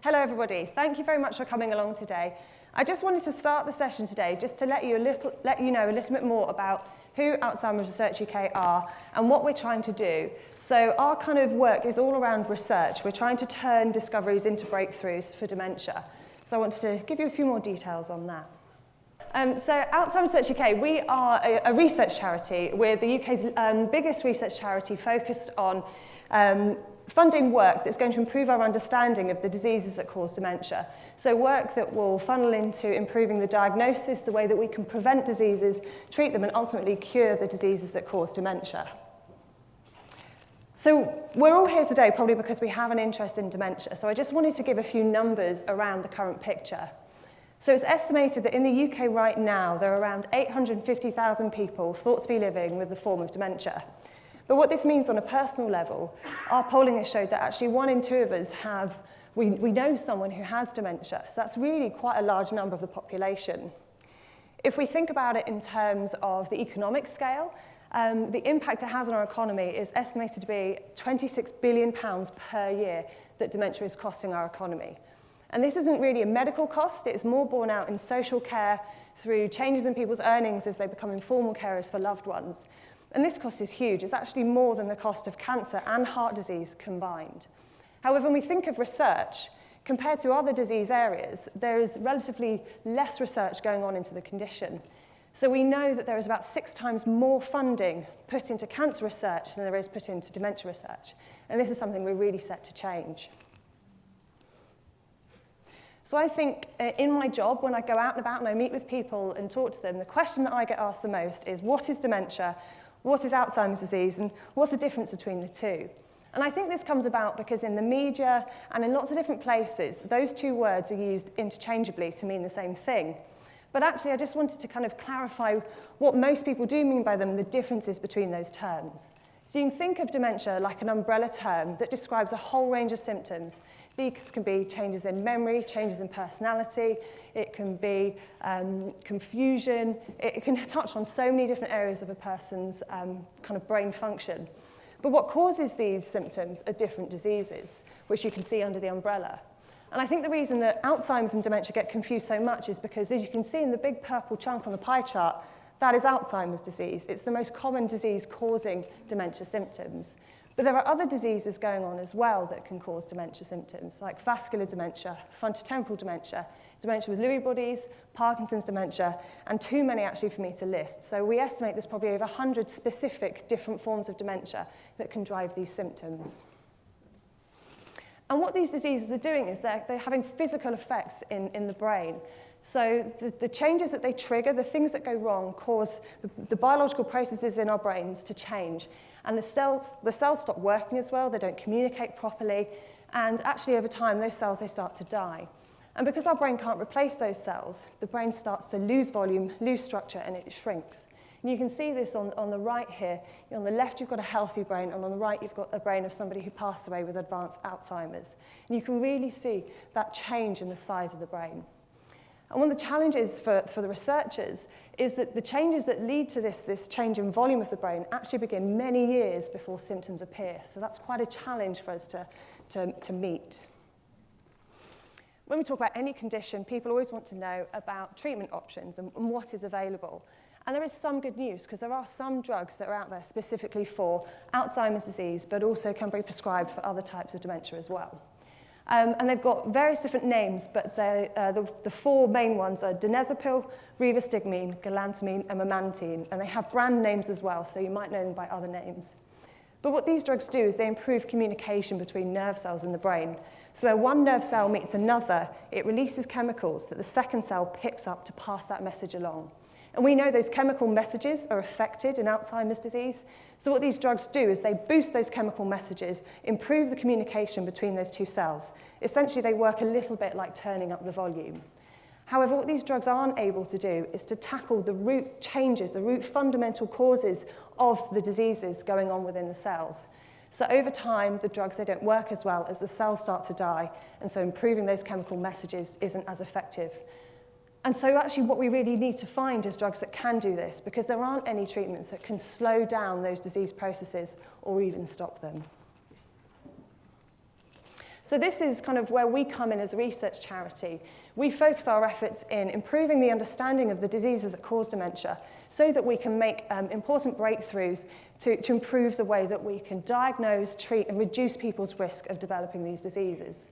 Hello everybody, thank you very much for coming along today. I just wanted to start the session today just to let you know a little bit more about who Alzheimer's Research UK are and what we're trying to do. So our kind of work is all around research. We're trying to turn discoveries into breakthroughs for dementia. So I wanted to give you a few more details on that. So Alzheimer's Research UK, we are a research charity. We're the UK's biggest research charity focused on funding work that's going to improve our understanding of the diseases that cause dementia. So work that will funnel into improving the diagnosis, the way that we can prevent diseases, treat them, and ultimately cure the diseases that cause dementia. So we're all here today probably because we have an interest in dementia. So I just wanted to give a few numbers around the current picture. So it's estimated that in the UK right now, there are around 850,000 people thought to be living with the form of dementia. But what this means on a personal level, our polling has showed that actually 1 in 2 of us we know someone who has dementia. So that's really quite a large number of the population. If we think about it in terms of the economic scale, the impact it has on our economy is estimated to be £26 billion per year that dementia is costing our economy. And this isn't really a medical cost, it's more borne out in social care through changes in people's earnings as they become informal carers for loved ones. And this cost is huge. It's actually more than the cost of cancer and heart disease combined. However, when we think of research, compared to other disease areas, there is relatively less research going on into the condition. So we know that there is about 6 times more funding put into cancer research than there is put into dementia research. And this is something we're really set to change. So I think in my job, when I go out and about and I meet with people and talk to them, the question that I get asked the most is, what is dementia? What is Alzheimer's disease? And what's the difference between the two? And I think this comes about because in the media and in lots of different places, those 2 words are used interchangeably to mean the same thing. But actually, I just wanted to kind of clarify what most people do mean by them, the differences between those terms. So you can think of dementia like an umbrella term that describes a whole range of symptoms. These can be changes in memory, changes in personality, it can be confusion, it can touch on so many different areas of a person's kind of brain function. But what causes these symptoms are different diseases, which you can see under the umbrella. And I think the reason that Alzheimer's and dementia get confused so much is because, as you can see in the big purple chunk on the pie chart, that is Alzheimer's disease. It's the most common disease causing dementia symptoms. But there are other diseases going on as well that can cause dementia symptoms, like vascular dementia, frontotemporal dementia, dementia with Lewy bodies, Parkinson's dementia, and too many actually for me to list. So we estimate there's probably over 100 specific different forms of dementia that can drive these symptoms. And what these diseases are doing is they're having physical effects in the brain. So the changes that they trigger, the things that go wrong, cause the biological processes in our brains to change. And the cells stop working as well, they don't communicate properly, and actually over time, those cells, they start to die. And because our brain can't replace those cells, the brain starts to lose volume, lose structure, and it shrinks. And you can see this on the right here. On the left, you've got a healthy brain, and on the right, you've got a brain of somebody who passed away with advanced Alzheimer's. And you can really see that change in the size of the brain. And one of the challenges for the researchers is that the changes that lead to this change in volume of the brain actually begin many years before symptoms appear. So that's quite a challenge for us to meet. When we talk about any condition, people always want to know about treatment options and what is available. And there is some good news, because there are some drugs that are out there specifically for Alzheimer's disease, but also can be prescribed for other types of dementia as well. And they've got various different names, but the 4 main ones are donezepil, rivastigmine, galantamine, and memantine. And they have brand names as well, so you might know them by other names. But what these drugs do is they improve communication between nerve cells in the brain. So where one nerve cell meets another, it releases chemicals that the second cell picks up to pass that message along. And we know those chemical messages are affected in Alzheimer's disease. So what these drugs do is they boost those chemical messages, improve the communication between those 2 cells. Essentially, they work a little bit like turning up the volume. However, what these drugs aren't able to do is to tackle the root changes, the root fundamental causes of the diseases going on within the cells. So over time, the drugs, they don't work as well as the cells start to die, and so improving those chemical messages isn't as effective. And so actually what we really need to find is drugs that can do this, because there aren't any treatments that can slow down those disease processes or even stop them. So this is kind of where we come in as a research charity. We focus our efforts in improving the understanding of the diseases that cause dementia so that we can make important breakthroughs to improve the way that we can diagnose, treat, and reduce people's risk of developing these diseases.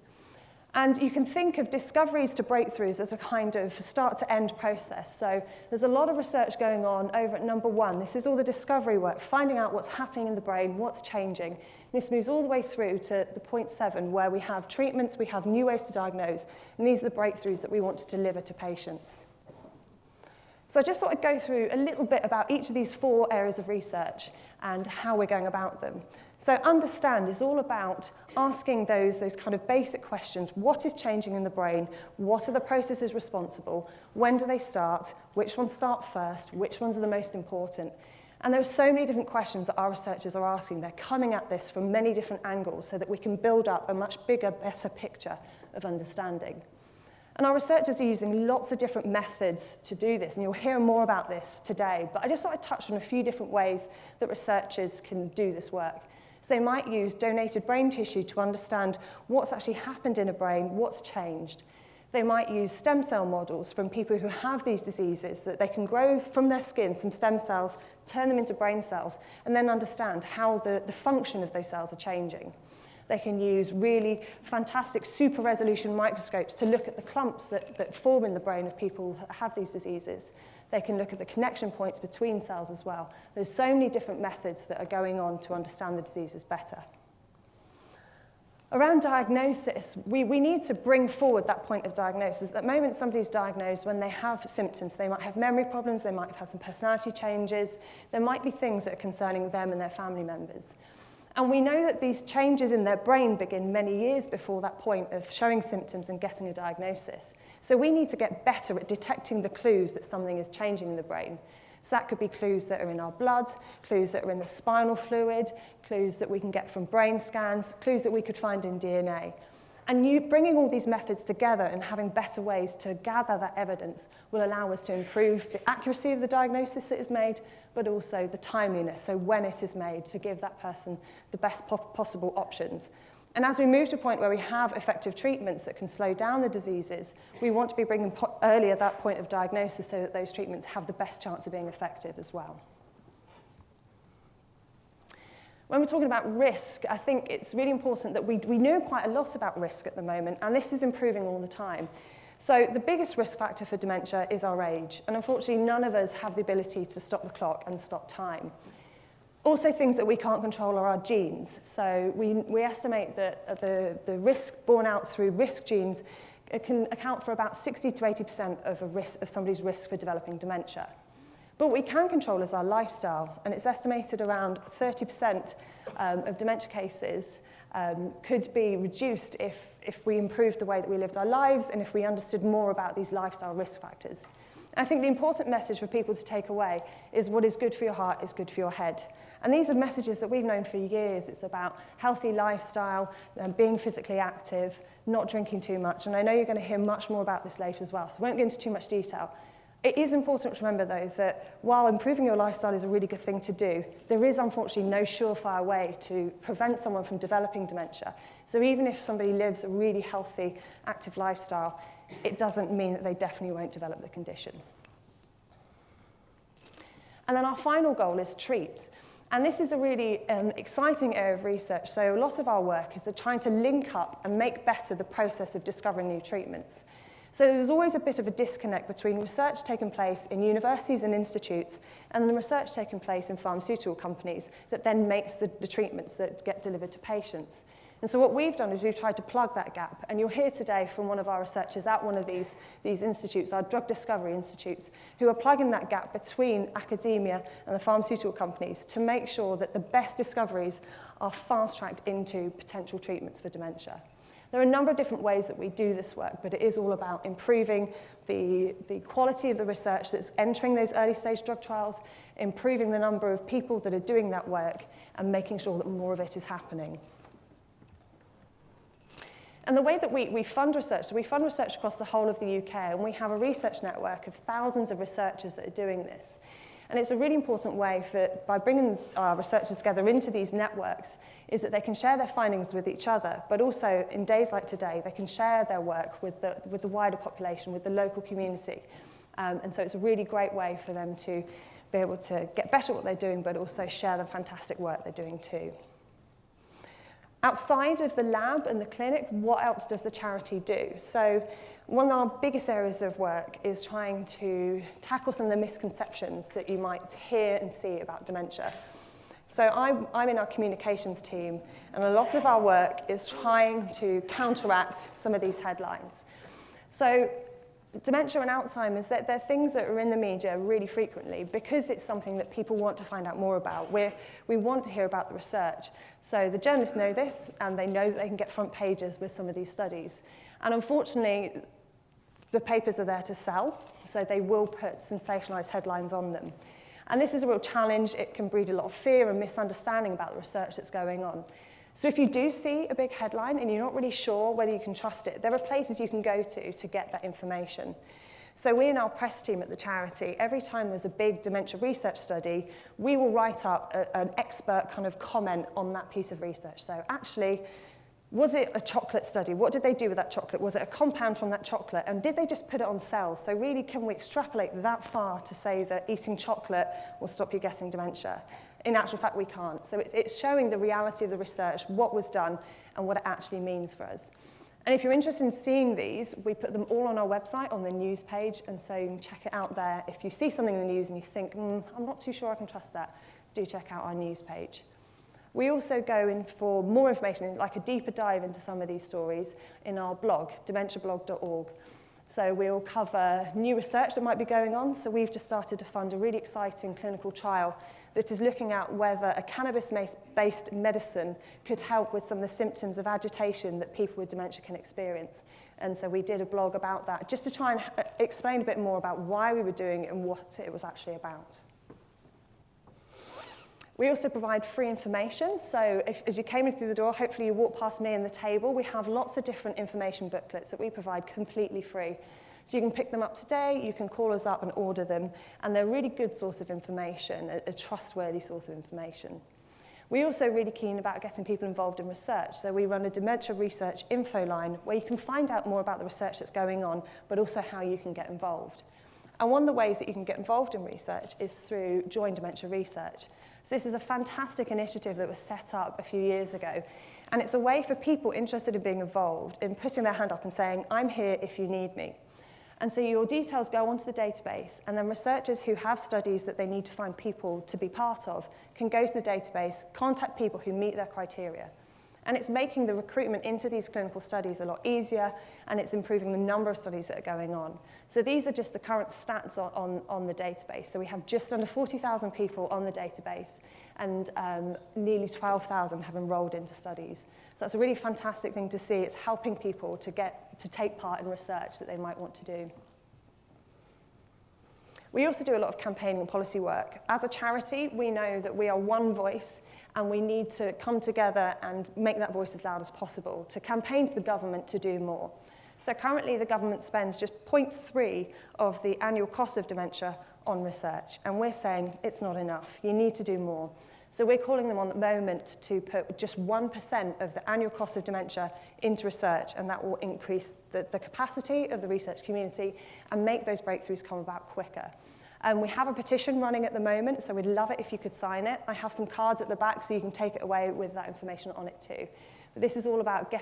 And you can think of discoveries to breakthroughs as a kind of start-to-end process. So there's a lot of research going on over at number 1. This is all the discovery work, finding out what's happening in the brain, what's changing. This moves all the way through to the point 7, where we have treatments, we have new ways to diagnose, and these are the breakthroughs that we want to deliver to patients. So I just thought I'd go through a little bit about each of these 4 areas of research and how we're going about them. So understand is all about asking those kind of basic questions. What is changing in the brain? What are the processes responsible? When do they start? Which ones start first? Which ones are the most important? And there are so many different questions that our researchers are asking. They're coming at this from many different angles so that we can build up a much bigger, better picture of understanding. And our researchers are using lots of different methods to do this, and you'll hear more about this today. But I just thought I'd touch on a few different ways that researchers can do this work. So they might use donated brain tissue to understand what's actually happened in a brain, what's changed. They might use stem cell models from people who have these diseases, that they can grow from their skin some stem cells, turn them into brain cells, and then understand how the function of those cells are changing. They can use really fantastic super resolution microscopes to look at the clumps that form in the brain of people who have these diseases. They can look at the connection points between cells as well. There's so many different methods that are going on to understand the diseases better. Around diagnosis, we need to bring forward that point of diagnosis. At the moment, somebody's diagnosed when they have symptoms. They might have memory problems, they might have had some personality changes, there might be things that are concerning them and their family members. And we know that these changes in their brain begin many years before that point of showing symptoms and getting a diagnosis. So we need to get better at detecting the clues that something is changing in the brain. So that could be clues that are in our blood, clues that are in the spinal fluid, clues that we can get from brain scans, clues that we could find in DNA. And bringing all these methods together and having better ways to gather that evidence will allow us to improve the accuracy of the diagnosis that is made, but also the timeliness, so when it is made, to give that person the best possible options. And as we move to a point where we have effective treatments that can slow down the diseases, we want to be bringing earlier that point of diagnosis so that those treatments have the best chance of being effective as well. When we're talking about risk, I think it's really important that we know quite a lot about risk at the moment, and this is improving all the time. So the biggest risk factor for dementia is our age, and unfortunately none of us have the ability to stop the clock and stop time. Also, things that we can't control are our genes. So we estimate that the risk borne out through risk genes can account for about 60 to 80% of somebody's risk for developing dementia. But what we can control is our lifestyle, and it's estimated around 30% of dementia cases could be reduced if we improved the way that we lived our lives and if we understood more about these lifestyle risk factors. I think the important message for people to take away is what is good for your heart is good for your head. And these are messages that we've known for years. It's about healthy lifestyle, being physically active, not drinking too much. And I know you're going to hear much more about this later as well, so I won't go into too much detail. It is important to remember, though, that while improving your lifestyle is a really good thing to do, there is unfortunately no surefire way to prevent someone from developing dementia. So even if somebody lives a really healthy, active lifestyle, it doesn't mean that they definitely won't develop the condition. And then our final goal is treat. And this is a really exciting area of research. So a lot of our work is trying to link up and make better the process of discovering new treatments. So there's always a bit of a disconnect between research taking place in universities and institutes and the research taking place in pharmaceutical companies that then makes the treatments that get delivered to patients. And so what we've done is we've tried to plug that gap. And you'll hear today from one of our researchers at one of these institutes, our drug discovery institutes, who are plugging that gap between academia and the pharmaceutical companies to make sure that the best discoveries are fast-tracked into potential treatments for dementia. There are a number of different ways that we do this work, but it is all about improving the quality of the research that's entering those early stage drug trials, improving the number of people that are doing that work, and making sure that more of it is happening. And the way that we fund research, so we fund research across the whole of the UK, and we have a research network of thousands of researchers that are doing this. And it's a really important way by bringing our researchers together into these networks, is that they can share their findings with each other, but also in days like today, they can share their work with the wider population, with the local community. And so it's a really great way for them to be able to get better at what they're doing, but also share the fantastic work they're doing too. Outside of the lab and the clinic, what else does the charity do? So one of our biggest areas of work is trying to tackle some of the misconceptions that you might hear and see about dementia. So I'm in our communications team, and a lot of our work is trying to counteract some of these headlines. So dementia and Alzheimer's, they're things that are in the media really frequently because it's something that people want to find out more about. We want to hear about the research. So the journalists know this, and they know that they can get front pages with some of these studies. And unfortunately, the papers are there to sell, so they will put sensationalized headlines on them. And this is a real challenge. It can breed a lot of fear and misunderstanding about the research that's going on. So if you do see a big headline and you're not really sure whether you can trust it, there are places you can go to get that information. So we in our press team at the charity, every time there's a big dementia research study, we will write up an expert kind of comment on that piece of research. So actually, was it a chocolate study? What did they do with that chocolate? Was it a compound from that chocolate? And did they just put it on cells? So really, can we extrapolate that far to say that eating chocolate will stop you getting dementia? In actual fact, we can't. So it's showing the reality of the research, what was done, and what it actually means for us. And if you're interested in seeing these, we put them all on our website, on the news page, and so you can check it out there. If you see something in the news and you think, I'm not too sure I can trust that, do check out our news page. We also go in for more information, like a deeper dive into some of these stories in our blog, dementiablog.org. So we'll cover new research that might be going on. So we've just started to fund a really exciting clinical trial that is looking at whether a cannabis-based medicine could help with some of the symptoms of agitation that people with dementia can experience. And so we did a blog about that, just to try and explain a bit more about why we were doing it and what it was actually about. We also provide free information. So as you came in through the door, hopefully you walked past me and the table. We have lots of different information booklets that we provide completely free. So you can pick them up today, you can call us up and order them, and they're a really good source of information, a trustworthy source of information. We're also really keen about getting people involved in research. So we run a dementia research info line where you can find out more about the research that's going on, but also how you can get involved. And one of the ways that you can get involved in research is through Join Dementia Research. So this is a fantastic initiative that was set up a few years ago. And it's a way for people interested in being involved in putting their hand up and saying, I'm here if you need me. And so your details go onto the database, and then researchers who have studies that they need to find people to be part of can go to the database, contact people who meet their criteria. And it's making the recruitment into these clinical studies a lot easier, and it's improving the number of studies that are going on. So these are just the current stats on the database. So we have just under 40,000 people on the database, and nearly 12,000 have enrolled into studies. So that's a really fantastic thing to see. It's helping people to take part in research that they might want to do. We also do a lot of campaigning and policy work. As a charity, we know that we are one voice, and we need to come together and make that voice as loud as possible to campaign to the government to do more. So currently, the government spends just 0.3 of the annual cost of dementia on research, and we're saying it's not enough. You need to do more. So we're calling them on the moment to put just 1% of the annual cost of dementia into research, and that will increase the capacity of the research community and make those breakthroughs come about quicker. We have a petition running at the moment, so we'd love it if you could sign it. I have some cards at the back so you can take it away with that information on it too. But this is all about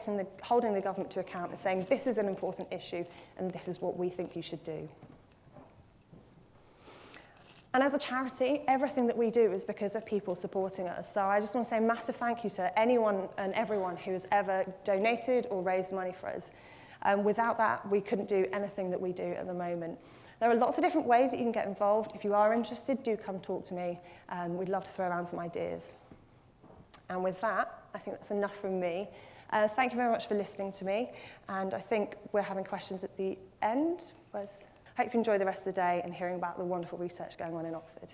holding the government to account and saying this is an important issue and this is what we think you should do. And as a charity, everything that we do is because of people supporting us. So I just want to say a massive thank you to anyone and everyone who has ever donated or raised money for us. Without that, we couldn't do anything that we do at the moment. There are lots of different ways that you can get involved. If you are interested, do come talk to me. We'd love to throw around some ideas. And with that, I think that's enough from me. Thank you very much for listening to me. And I think we're having questions at the end. Hope you enjoy the rest of the day and hearing about the wonderful research going on in Oxford.